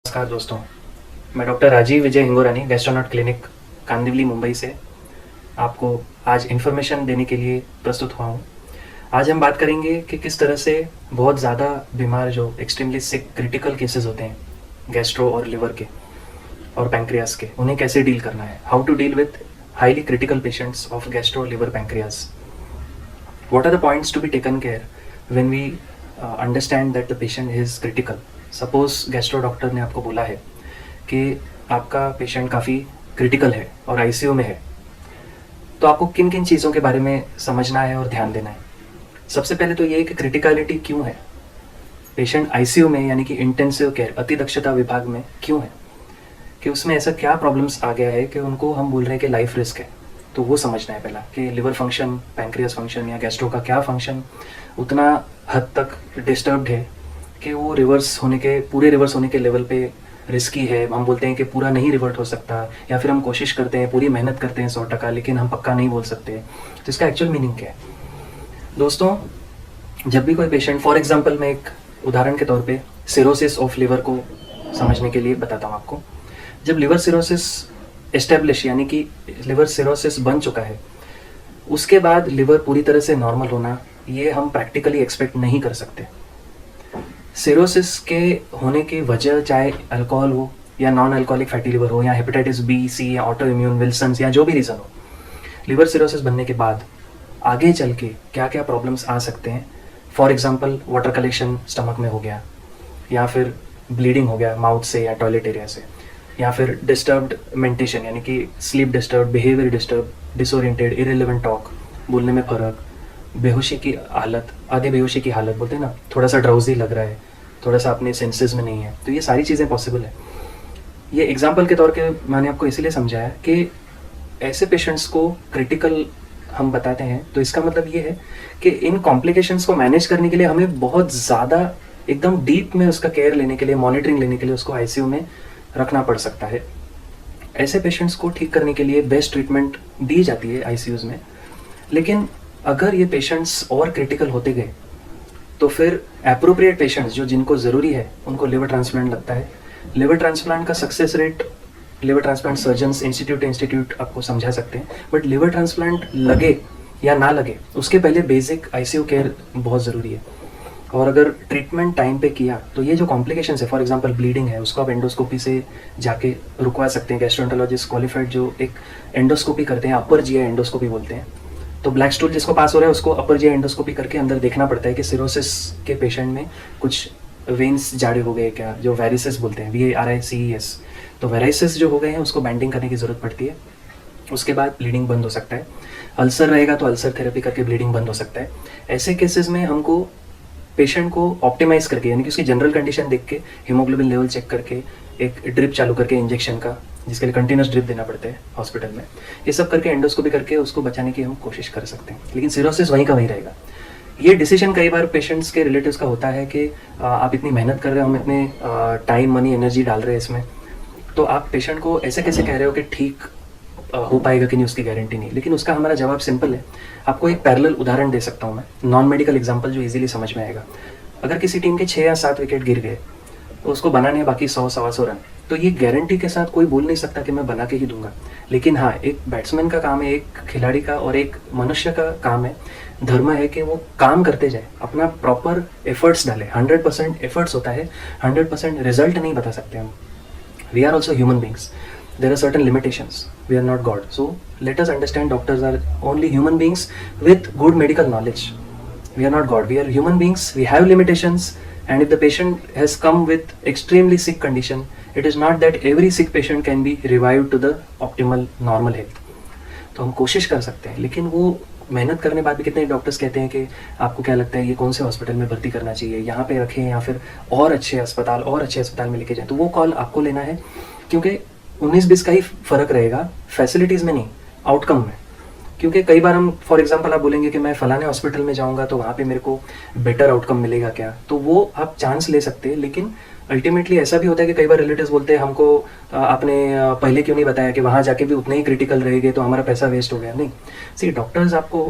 नमस्कार दोस्तों, मैं डॉक्टर राजीव विजय हिंगोरानी गैस्ट्रोनॉट क्लिनिक कांदिवली मुंबई से आपको आज इन्फॉर्मेशन देने के लिए प्रस्तुत हुआ हूँ। आज हम बात करेंगे कि किस तरह से बहुत ज़्यादा बीमार जो एक्सट्रीमली सिक क्रिटिकल केसेस होते हैं गैस्ट्रो और लिवर के और पैंक्रियास के, उन्हें कैसे डील करना है। How to deal with highly critical patients of gastro liver pancreas. What are the points to be taken care when we understand that the patient is critical. Suppose gastro doctor ने आपको बोला है कि आपका patient काफ़ी critical है और ICU में है, तो आपको किन किन चीज़ों के बारे में समझना है और ध्यान देना है। सबसे पहले तो ये है कि क्रिटिकलिटी क्यों है, पेशेंट आईसीयू में यानी कि इंटेंसिव केयर अति दक्षता विभाग में क्यों है, कि उसमें ऐसा क्या प्रॉब्लम्स आ गया है कि उनको हम बोल रहे हैं कि लाइफ रिस्क है। तो वो समझना है पहला कि लिवर फंक्शन, पैंक्रियास फंक्शन या गैस्ट्रो का क्या फंक्शन उतना हद तक डिस्टर्ब्ड है कि वो पूरे रिवर्स होने के लेवल पे रिस्की है। हम बोलते हैं कि पूरा नहीं रिवर्ट हो सकता, या फिर हम कोशिश करते हैं, पूरी मेहनत करते हैं 100%, लेकिन हम पक्का नहीं बोल सकते। तो इसका एक्चुअल मीनिंग क्या है दोस्तों? जब भी कोई पेशेंट, फॉर एग्जांपल मैं एक उदाहरण के तौर पे सिरोसिस ऑफ लिवर को समझने के लिए बताता हूँ आपको। जब लिवर सिरोसिस एस्टेब्लिश यानी कि लिवर सिरोसिस बन चुका है, उसके बाद लिवर पूरी तरह से नॉर्मल होना ये हम प्रैक्टिकली एक्सपेक्ट नहीं कर सकते। सिरोसिस के होने की वजह चाहे अल्कोहल हो या नॉन अल्कोहलिक फैटी लिवर हो या हेपेटाइटिस बी, सी या ऑटो इम्यून, विल्सन्स या जो भी रीज़न हो, लिवर सिरोसिस बनने के बाद आगे चल के क्या क्या प्रॉब्लम्स आ सकते हैं। For example water collection stomach में हो गया, या फिर ब्लीडिंग हो गया माउथ से या टॉयलेट एरिया से, या फिर डिस्टर्ब्ड मेंटेशन यानी कि sleep disturb, behaviour disturb, disoriented, irrelevant talk, बोलने में फ़र्क, बेहोशी की हालत, आधी बेहोशी की हालत बोलते हैं ना, थोड़ा सा ड्राउजी लग रहा है, थोड़ा सा अपने सेंसेस में नहीं है। तो ये सारी चीज़ें पॉसिबल है। ये एग्जांपल के तौर पे मैंने आपको इसीलिए समझाया कि ऐसे पेशेंट्स को क्रिटिकल हम बताते हैं, तो इसका मतलब ये है कि इन कॉम्प्लिकेशंस को मैनेज करने के लिए हमें बहुत ज़्यादा एकदम डीप में उसका केयर लेने के लिए, मॉनिटरिंग लेने के लिए उसको आईसीयू में रखना पड़ सकता है। ऐसे पेशेंट्स को ठीक करने के लिए बेस्ट ट्रीटमेंट दी जाती है आईसीयूज़ में। लेकिन अगर ये पेशेंट्स और क्रिटिकल होते गए तो फिर एप्रोप्रिएट पेशेंट्स जो जिनको ज़रूरी है उनको लिवर ट्रांसप्लांट लगता है। लिवर ट्रांसप्लांट का success rate liver transplant surgeons institute आपको समझा सकते हैं, बट लिवर ट्रांसप्लांट लगे या ना लगे उसके पहले बेसिक आईसीयू केयर बहुत ज़रूरी है। और अगर ट्रीटमेंट टाइम पे किया तो ये जो कॉम्प्लिकेशंस है, फॉर एग्जांपल ब्लीडिंग है, उसको आप एंडोस्कोपी से जाके रुकवा सकते हैं। गैस्ट्रोएंटरोलॉजिस्ट क्वालिफाइड जो एक एंडोस्कोपी करते हैं, अपर जीआई एंडोस्कोपी बोलते हैं, तो ब्लैक स्टूल जिसको पास हो रहा है उसको अपर जीआई एंडोस्कोपी करके अंदर देखना पड़ता है कि सिरोसिस के पेशेंट में कुछ वेन्स जाड़े हो गए क्या, जो वेरिसेस बोलते हैं, VARICES। तो वेराइसिस जो हो गए हैं उसको बैंडिंग करने की ज़रूरत पड़ती है। उसके बाद ब्लीडिंग बंद हो सकता है। अल्सर रहेगा तो अल्सर थेरेपी करके ब्लीडिंग बंद हो सकता है। ऐसे केसेस में हमको पेशेंट को ऑप्टिमाइज करके यानी कि उसकी जनरल कंडीशन देख के, हीमोग्लोबिन लेवल चेक करके, एक ड्रिप चालू करके इंजेक्शन का, जिसके लिए कंटिन्यूस ड्रिप देना पड़ता है हॉस्पिटल में, ये सब करके एंडोस्कोपी करके उसको बचाने की हम कोशिश कर सकते हैं। लेकिन सिरोसिस वहीं का वहीं रहेगा। ये डिसीजन कई बार पेशेंट्स के रिलेटिव्स का होता है कि आप इतनी मेहनत कर रहे हो, हम इतने टाइम, मनी, एनर्जी डाल रहे हैं इसमें, तो आप पेशेंट को ऐसे कैसे कह रहे हो कि ठीक हो पाएगा कि नहीं, उसकी गारंटी नहीं। लेकिन उसका हमारा जवाब सिंपल है। आपको एक पैरेलल उदाहरण दे सकता हूँ मैं, नॉन मेडिकल एग्जांपल जो इजीली समझ में आएगा। अगर किसी टीम के 6 या 7 विकेट गिर गए तो उसको बनाने हैं बाकी 100-125 रन, तो ये गारंटी के साथ कोई बोल नहीं सकता कि मैं बना के ही दूंगा। लेकिन हाँ, एक बैट्समैन का काम है, एक खिलाड़ी का और एक मनुष्य का काम है, धर्म है कि वो काम करते जाए, अपना प्रॉपर एफर्ट्स डाले। 100% एफर्ट्स होता है, 100% रिजल्ट नहीं बता सकते हम। We are also human beings, there are certain limitations, we are not god, so let us understand doctors are only human beings with good medical knowledge. We are not god, we are human beings, we have limitations, and if the patient has come with extremely sick condition, it is not that every sick patient can be revived to the optimal normal health. तो हम कोशिश कर सकते हैं, लेकिन वो मेहनत करने बाद भी कितने डॉक्टर्स कहते हैं कि आपको क्या लगता है ये कौन से हॉस्पिटल में भर्ती करना चाहिए, यहाँ पे रखें या फिर और अच्छे अस्पताल में लेके जाएं। तो वो कॉल आपको लेना है, क्योंकि 19-20 का ही फ़र्क रहेगा फैसिलिटीज़ में नहीं, आउटकम में। क्योंकि कई बार हम, फॉर एग्जांपल आप बोलेंगे कि मैं फलाने हॉस्पिटल में जाऊंगा तो वहाँ पे मेरे को बेटर आउटकम मिलेगा क्या, तो वो आप चांस ले सकते हैं। लेकिन अल्टीमेटली ऐसा भी होता है कि कई बार रिलेटिव्स बोलते हैं हमको आपने पहले क्यों नहीं बताया कि वहाँ जाके भी उतने ही क्रिटिकल रहेंगे तो हमारा पैसा वेस्ट हो गया। नहीं, सी डॉक्टर्स आपको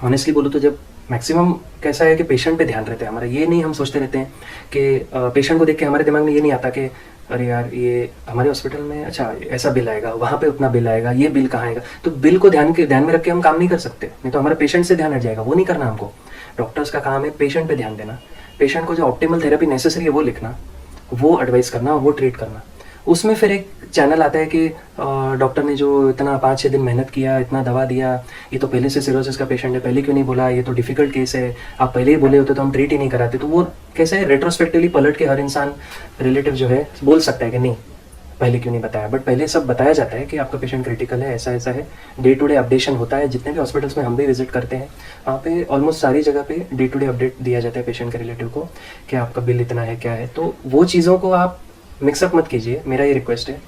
ऑनेस्टली बोलो तो जब मैक्सिमम कैसा है कि पेशेंट पे ध्यान रहता है हमारा, ये नहीं हम सोचते रहते हैं कि पेशेंट को देख के हमारे दिमाग में ये नहीं आता कि अरे यार ये हमारे हॉस्पिटल में अच्छा ऐसा बिल आएगा, वहाँ पे उतना बिल आएगा, ये बिल कहाँ आएगा, तो बिल को ध्यान में रख के हम काम नहीं कर सकते, नहीं तो हमारे पेशेंट से ध्यान हट जाएगा, वो नहीं करना हमको। डॉक्टर्स का काम है पेशेंट पे ध्यान देना, पेशेंट को जो ऑप्टिमल थेरेपी नेसेसरी है वो लिखना, वो एडवाइस करना, वो ट्रीट करना। उसमें फिर एक चैनल आता है कि डॉक्टर ने जो इतना 5-6 दिन मेहनत किया, इतना दवा दिया, ये तो पहले से सिरोसिस का पेशेंट है, पहले क्यों नहीं बोला, ये तो डिफिकल्ट केस है, आप पहले ही बोले होते तो हम ट्रीट ही नहीं कराते। तो वो कैसे है, रेट्रोस्पेक्टिवली पलट के हर इंसान रिलेटिव जो है बोल सकता है कि नहीं पहले क्यों नहीं बताया, बट पहले सब बताया जाता है कि आपका पेशेंट क्रिटिकल है, ऐसा ऐसा है। डे टू डे अपडेशन होता है, जितने भी हॉस्पिटल्स में हम भी विजिट करते हैं वहाँ पे ऑलमोस्ट सारी जगह पे डे टू डे अपडेट दिया जाता है पेशेंट के रिलेटिव को कि आपका बिल इतना है, क्या है। तो वो चीज़ों को आप मिक्सअप मत कीजिए, मेरा ये रिक्वेस्ट है।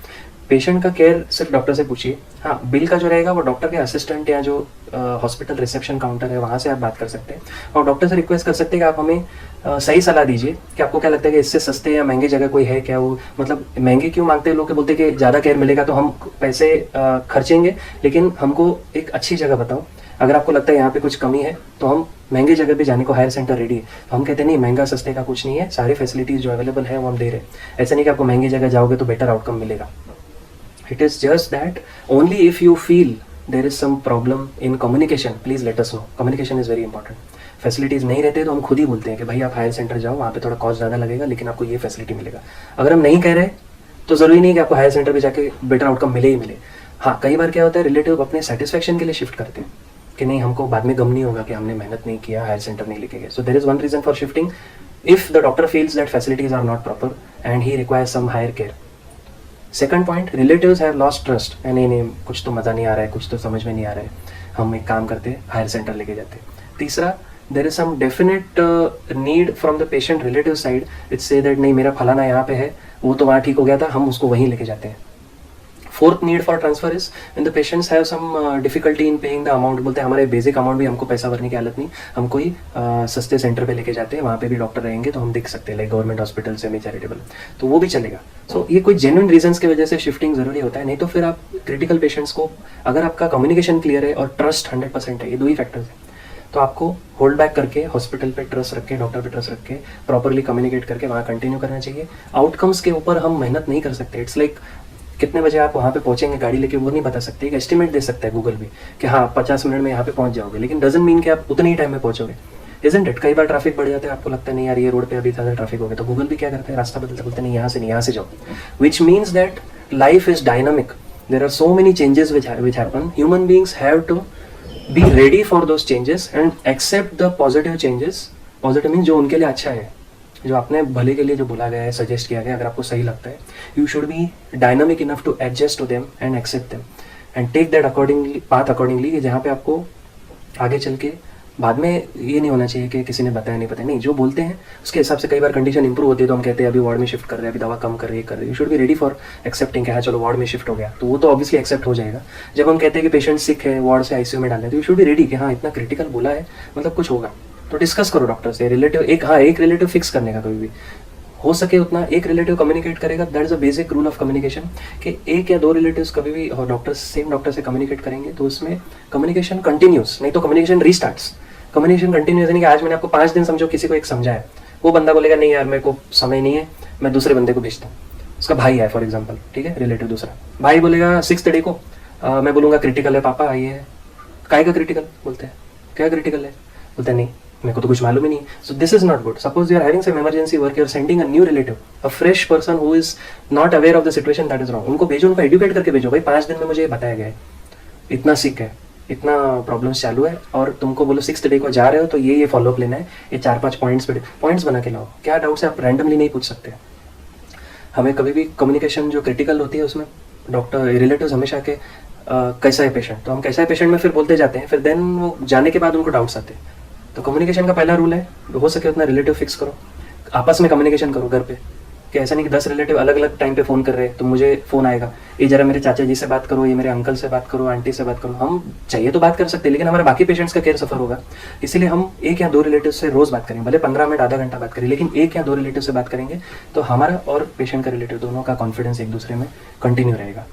पेशेंट का केयर सिर्फ डॉक्टर से पूछिए। हाँ, बिल का जो रहेगा वो डॉक्टर के असिस्टेंट या जो हॉस्पिटल रिसेप्शन काउंटर है वहाँ से आप बात कर सकते हैं, और डॉक्टर से रिक्वेस्ट कर सकते हैं कि आप हमें सही सलाह दीजिए कि आपको क्या लगता है कि इससे सस्ते या महंगे जगह कोई है क्या। वो मतलब महंगे क्यों मांगते हैं लोग, के बोलते हैं कि ज़्यादा केयर मिलेगा तो हम पैसे खर्चेंगे, लेकिन हमको एक अच्छी जगह बताओ। अगर आपको लगता है यहाँ पे कुछ कमी है तो हम महंगे जगह पे जाने को हायर सेंटर रेडी है। तो हम कहते हैं नहीं, महंगा सस्ते का कुछ नहीं है, सारी फैसिलिटीज़ जो अवेलेबल है वो हम दे रहे हैं। ऐसा नहीं कि आपको महंगी जगह जाओगे तो बेटर आउटकम मिलेगा। It is just that only if you feel there is some problem in communication, please let us know. Communication is very important. Facilities नहीं रहते तो हम खुद ही बोलते हैं कि भाई आप हायर सेंटर जाओ, वहाँ पे थोड़ा कॉस्ट ज़्यादा लगेगा लेकिन आपको ये फैसिलिटी मिलेगा। अगर हम नहीं कह रहे तो ज़रूरी नहीं कि आपको हायर सेंटर पे जाके बेटर आउटकम मिले ही मिले। हाँ, कई बार क्या होता है, रिलेटिव अपने सेटिस्फेक्शन के लिए शिफ्ट करते हैं कि नहीं, हमको बाद में गम नहीं होगा कि हमने मेहनत नहीं किया, हायर सेंटर नहीं लेके गए। So there is one reason for shifting if the doctor feels that facilities are not proper and he requires some higher care. Second point, relatives have lost trust. नहीं, कुछ तो मज़ा नहीं आ रहा है, कुछ तो समझ में नहीं आ रहा है, हम एक काम करते हायर सेंटर लेके जाते। तीसरा, there is some definite need from the patient relative side, it's say that नहीं मेरा फलाना यहाँ पे है, वो तो वहाँ ठीक हो गया था, हम उसको वहीं लेके जाते हैं। Fourth need for transfer is when the patients have some difficulty in paying the amount. बोलते हैं हमारे बेसिक अमाउंट भी हमको पैसा भरने की हालत नहीं, हम कोई सस्ते सेंटर पे लेके जाते हैं, वहाँ पे भी डॉक्टर रहेंगे तो हम देख सकते हैं, like government hospital semi charitable, तो वो भी चलेगा। सो ये कोई जेन्युइन रीजंस की वजह से शिफ्टिंग जरूरी होता है, नहीं तो फिर आप क्रिटिकल पेशेंट्स को, अगर आपका कम्युनिकेशन क्लियर है और ट्रस्ट 100% है, ये दो ही फैक्टर्स हैं, तो आपको होल्ड बैक करके हॉस्पिटल पे ट्रस्ट रख के, डॉक्टर पे ट्रस्ट रख के, प्रॉपरली कम्युनिकेट करके वहाँ कंटिन्यू करना चाहिए। आउटकम्स के ऊपर हम मेहनत नहीं कर सकते। इट्स लाइक कितने बजे आप वहाँ पे पहुँचेंगे गाड़ी लेके, वो नहीं बता सकते। एक एस्टिमेट दे सकता है गूगल भी कि हाँ 50 मिनट में यहाँ पे पहुँच जाओगे, लेकिन डजंट मीन कि आप उतने ही टाइम में पहुँचोगे, इजंट इट। कई बार ट्रैफिक बढ़ जाता है, आपको लगता है नहीं यार ये रोड पे अभी ज़्यादा ट्रैफिक हो गया, तो गूगल भी क्या करता है, रास्ता बदलता, बोलते नहीं यहाँ से नहीं, यहाँ से जाओ। Which means that life is dynamic, there are so many changes which happen. Human beings have to be ready for those changes and accept the positive changes. Positive means जो उनके लिए अच्छा है, जो आपने भले के लिए जो बोला गया है, सजेस्ट किया गया, अगर आपको सही लगता है, you should be dynamic enough to adjust to them and accept them and take that accordingly, path accordingly, जहाँ पे आपको आगे चल के बाद में ये नहीं होना चाहिए कि किसी ने बताया नहीं पता नहीं, जो बोलते हैं उसके हिसाब से। कई बार कंडीशन इंप्रूव होती है तो हम कहते हैं अभी वार्ड में शिफ्ट कर रहे हैं, अभी दवा कम कर रही है, you should B ready for accepting कि हाँ चलो वार्ड में शिफ्ट हो गया, तो वो तो ऑब्वियसली एक्सेप्ट हो जाएगा। जब हम कहते हैं कि पेशेंट सिक है, वार्ड से आईसीयू में डालना है, तो यू शुड बी रेडी कि हाँ इतना क्रिटिकल बोला है, मतलब कुछ होगा, तो डिस्कस करो डॉक्टर से। रिलेटिव एक रिलेटिव फिक्स करने का, कभी भी हो सके उतना एक रिलेटिव कम्युनिकेट करेगा। That is a basic rule of communication कि एक या दो रिलेटिव्स कभी भी डॉक्टर सेम डॉक्टर से कम्युनिकेट करेंगे तो उसमें कम्युनिकेशन कंटिन्यूस, नहीं तो कम्युनिकेशन रीस्टार्ट्स। कम्युनिकेशन कंटिन्यूस यानी कि आज मैंने आपको 5 दिन समझो किसी को एक समझाया, वो बंदा बोलेगा नहीं यार मेरे को समय नहीं है, मैं दूसरे बंदे को भेजता हूँ। उसका भाई है फॉर एग्जाम्पल, ठीक है, रिलेटिव दूसरा भाई बोलेगा 6th डे को मैं बोलूँगा क्रिटिकल है पापा, आइए काय का क्रिटिकल, बोलते हैं क्या क्रिटिकल है, बोलते हैं नहीं मेरे को तो कुछ मालूम ही नहीं। So this is not good. Suppose you are having some emergency work, you are sending a new relative, a fresh person who is not aware of the situation, that is wrong. उनको भेजो, उनको educate करके भेजो, भाई 5 दिन में मुझे बताया गया है, इतना सिक है, इतना प्रॉब्लम्स चालू है, और तुमको बोलो 6th डे को जा रहे हो तो ये फॉलोअप लेना है, ये 4-5 पॉइंट्स बना के लाओ। क्या डाउट्स है आप रैंडमली नहीं पूछ सकते। हमें कभी भी कम्युनिकेशन जो क्रिटिकल होती है उसमें डॉक्टर रिलेटिव्स हमेशा के कैसा है पेशेंट, तो हम कैसा है पेशेंट में फिर बोलते जाते हैं, फिर देन वो जाने के बाद उनको डाउट्स आते हैं। तो कम्युनिकेशन का पहला रूल है, हो सके उतना रिलेटिव फिक्स करो, आपस में कम्युनिकेशन करो घर पे, कि ऐसा नहीं कि 10 रिलेटिव अलग अलग टाइम पे फ़ोन कर रहे हैं तो मुझे फ़ोन आएगा, ये जरा मेरे चाचा जी से बात करो, ये मेरे अंकल से बात करो, आंटी से बात करो। हम चाहिए तो बात कर सकते हैं, लेकिन हमारे बाकी पेशेंट्स का केयर सफ़र होगा, इसलिए हम 1 या 2 रिलेटिव से रोज़ बात करें, भले 15 मिनट आधा घंटा बात करें, लेकिन 1 या 2 रिलेटिव से बात करेंगे तो हमारा और पेशेंट का रिलेटिव दोनों का कॉन्फिडेंस एक दूसरे में कंटिन्यू रहेगा।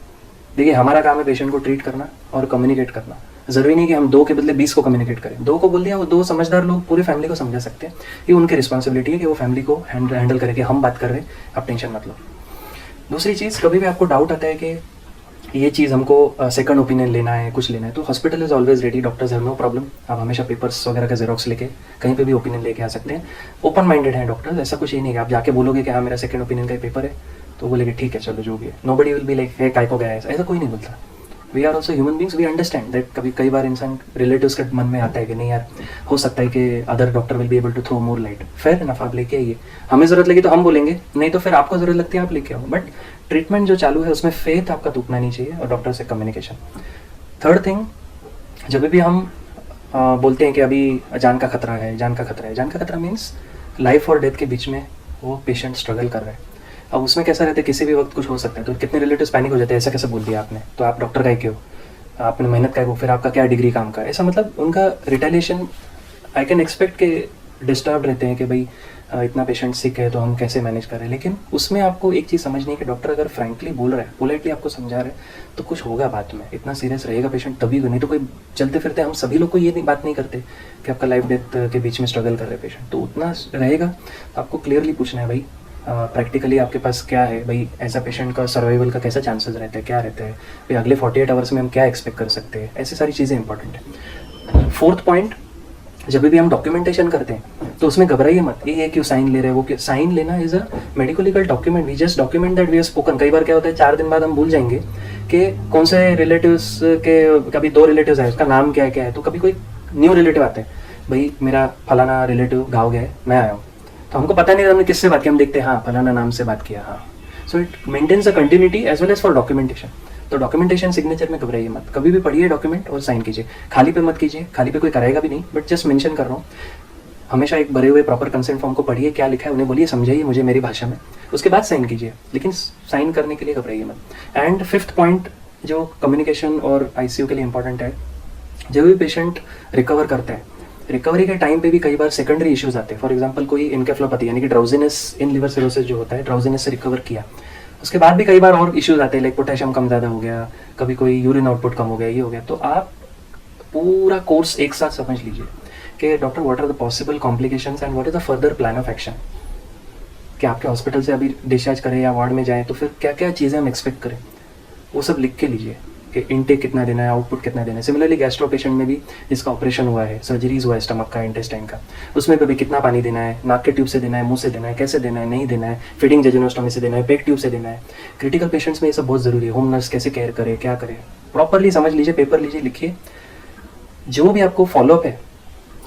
देखिए हमारा काम है पेशेंट को ट्रीट करना और कम्युनिकेट करना। ज़रूरी नहीं कि हम 2 के बदले 20 को कम्युनिकेट करें। 2 को बोल दिया, वो 2 समझदार लोग पूरी फैमिली को समझा सकते हैं। ये उनकी रिस्पॉन्सिबिलिटी है कि वो फैमिली को हैंडल करें कि हम बात कर रहे हैं, आप टेंशन मत लो। दूसरी चीज़, कभी भी आपको डाउट आता है कि ये चीज़ हमको सेकंड ओपिनियन लेना है, कुछ लेना है, तो hospital is always ready, doctors have no problem. आप हमेशा पेपर्स वगैरह का जेरोक्स लेके कहीं पे भी ओपिनियन लेके आ सकते हैं। ओपन माइंडेड हैं डॉक्टर्स, ऐसा कुछ ही नहीं है आप जाके बोलोगे कि हाँ मेरा सेकंड ओपिनियन का पेपर है तो बोलेंगे ठीक है चलो जो भी है। Nobody will be like hey काय को गया है, ऐसा कोई नहीं बोलता। We are also human beings, we understand that कई बार इंसान रिलेटिव्स के मन में आता है कि नहीं यार हो सकता है कि other doctor will be able to throw more light. Fair enough, आप लेके आइए, हमें ज़रूरत लगी तो हम बोलेंगे, नहीं तो फिर आपको ज़रूरत लगती है आप लेके आओ। बट ट्रीटमेंट जो चालू है उसमें फेथ आपका टूटना नहीं चाहिए, और डॉक्टर से कम्युनिकेशन। थर्ड थिंग, जब भी हम बोलते हैं कि अभी जान का खतरा है, जान का खतरा है, जान का खतरा मीन्स लाइफ और डेथ के बीच में वो पेशेंट स्ट्रगल कर रहा है। अब उसमें कैसा रहता है किसी भी वक्त कुछ हो सकता है, तो कितने रिलेटिव्स पैनिक हो जाते हैं, ऐसा कैसे बोल दिया आपने, तो आप डॉक्टर का ही क्यों, आपने मेहनत का, फिर आपका क्या डिग्री काम का, ऐसा मतलब उनका रिटेलिएशन आई कैन एक्सपेक्ट के डिस्टर्ब रहते हैं कि भाई इतना पेशेंट सिक है तो हम कैसे मैनेज कर रहे हैं। लेकिन उसमें आपको एक चीज़ समझनी है कि डॉक्टर अगर फ्रैंकली बोल रहा है, पोलाइटली आपको समझा रहा है, तो कुछ होगा बात में, इतना सीरियस रहेगा पेशेंट तभी, नहीं तो कोई चलते फिरते हम सभी लोग को ये बात नहीं करते कि आपका लाइफ डेथ के बीच में स्ट्रगल कर रहे हैं पेशेंट, तो उतना रहेगा। तो आपको क्लियरली पूछना है भाई प्रैक्टिकली आपके पास क्या है, भाई ऐसा पेशेंट का सर्वाइवल का कैसा चांसेस रहता है, क्या रहता है भाई, अगले 48 आवर्स में हम क्या एक्सपेक्ट कर सकते हैं, ऐसी सारी चीज़ें इंपॉर्टेंट है। फोर्थ पॉइंट, जब भी हम डॉक्यूमेंटेशन करते हैं तो उसमें घबराइए मत, ये क्यों साइन ले रहे हैं, वो क्यों साइन लेना is a medical legal document, we just document that we have spoken. कई बार क्या होता है 4 दिन बाद हम भूल जाएंगे कि कौन से रिलेटिव्स के, कभी 2 रिलेटिव्स है उसका नाम क्या है, तो कभी कोई न्यू रिलेटिव आते हैं, भाई मेरा फलाना रिलेटिव गाँव गया है मैं आया हूँ, तो हमको पता नहीं हमने किससे बात की, हम देखते हैं हाँ फलाना नाम से बात किया, हाँ। So it maintains a continuity as well as for documentation. तो डॉक्यूमेंटेशन सिग्नेचर में घबराइए मत, कभी भी पढ़िए डॉक्यूमेंट और साइन कीजिए, खाली पे मत कीजिए, खाली पे कोई कराएगा भी नहीं, बट जस्ट मेंशन कर रहा हूँ। हमेशा एक भरे हुए प्रॉपर कंसेंट फॉर्म को पढ़िए, क्या लिखा है उन्हें बोलिए, समझाइए मुझे मेरी भाषा में, उसके बाद साइन कीजिए, लेकिन साइन करने के लिए घबराइए मत। एंड फिफ्थ पॉइंट जो कम्युनिकेशन और ICU के लिए इंपॉर्टेंट है, जब भी पेशेंट रिकवर करता है, रिकवरी के टाइम पे भी कई बार सेकेंडरी इश्यूज आते हैं। फॉर एग्जांपल कोई इनकेफ्लोपैथी यानी कि ड्राउजीनेस इन लिवर सिरोसिस जो होता है, ड्राउजीनेस से रिकवर किया, उसके बाद भी कई बार और इश्यूज आते हैं, लाइक पोटेशियम कम ज़्यादा हो गया, कभी कोई यूरिन आउटपुट कम हो गया, ये हो गया। तो आप पूरा कोर्स एक साथ समझ लीजिए कि doctor what are the possible complications and what is the further plan of action, कि आपके हॉस्पिटल से अभी डिस्चार्ज करें या वार्ड में जाएँ तो फिर क्या क्या चीज़ें हम एक्सपेक्ट करें, वो सब लिख के लीजिए कि इनटेक कितना देना है, आउटपुट कितना देना है। सिमिलरली गैस्ट्रो पेशेंट में भी जिसका ऑपरेशन हुआ है, सर्जरीज हुआ है स्टमक का, इंटेस्टाइन का, उसमें भी कितना पानी देना है, नाक के ट्यूब से देना है, मुंह से देना है, कैसे देना है, नहीं देना है, फीडिंग जेजुनोस्टोमी से देना है, पेट ट्यूब से देना है। क्रिटिकल पेशेंट्स में ये सब बहुत ज़रूरी है। होम नर्स कैसे केयर करे, क्या करे, प्रॉपरली समझ लीजिए, पेपर लीजिए, लिखिए। जो भी आपको फॉलोअप है,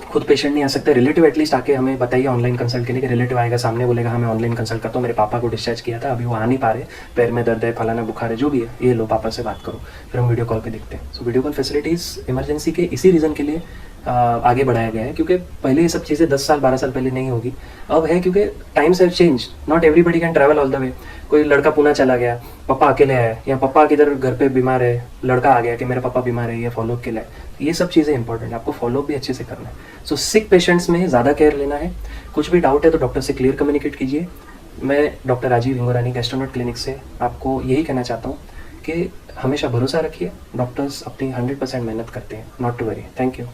खुद पेशेंट नहीं आ सकते, रिलेटिव एटलीस्ट आके हमें बताइए ऑनलाइन कंसल्ट के लिए, कि रिलेटिव आएगा सामने बोलेगा हाँ मैं ऑनलाइन कंसल्ट करता हूँ, मेरे पापा को डिस्चार्ज किया था, अभी वो आ नहीं पा रहे, पैर में दर्द है, फलाना बुखार है, जो भी है, ये लो पापा से बात करो, फिर हम वीडियो कॉल पे देखते हैं। So video call facilities emergency के इसी रीज़न के लिए आगे बढ़ाया गया है, क्योंकि पहले ये सब चीज़ें 10 साल 12 साल पहले नहीं होगी, अब है, क्योंकि times have change, not everybody can travel all the way. कोई लड़का पुणे चला गया, पापा अकेले आए, या पापा किधर घर पे बीमार है, लड़का आ गया कि मेरे पापा बीमार है, ये फॉलोअप के लिए, ये सब चीज़ें इंपॉर्टेंट है, आपको फॉलोअप भी अच्छे से करना है। सो सिक पेशेंट्स में ज़्यादा केयर लेना है, कुछ भी डाउट है तो डॉक्टर से क्लियर कम्युनिकेट कीजिए। मैं डॉक्टर राजीव हिंगोरानी गैस्ट्रोनट क्लिनिक से आपको यही कहना चाहता हूँ कि हमेशा भरोसा रखिए, डॉक्टर्स अपनी 100% मेहनत करते हैं, not to worry. Thank you.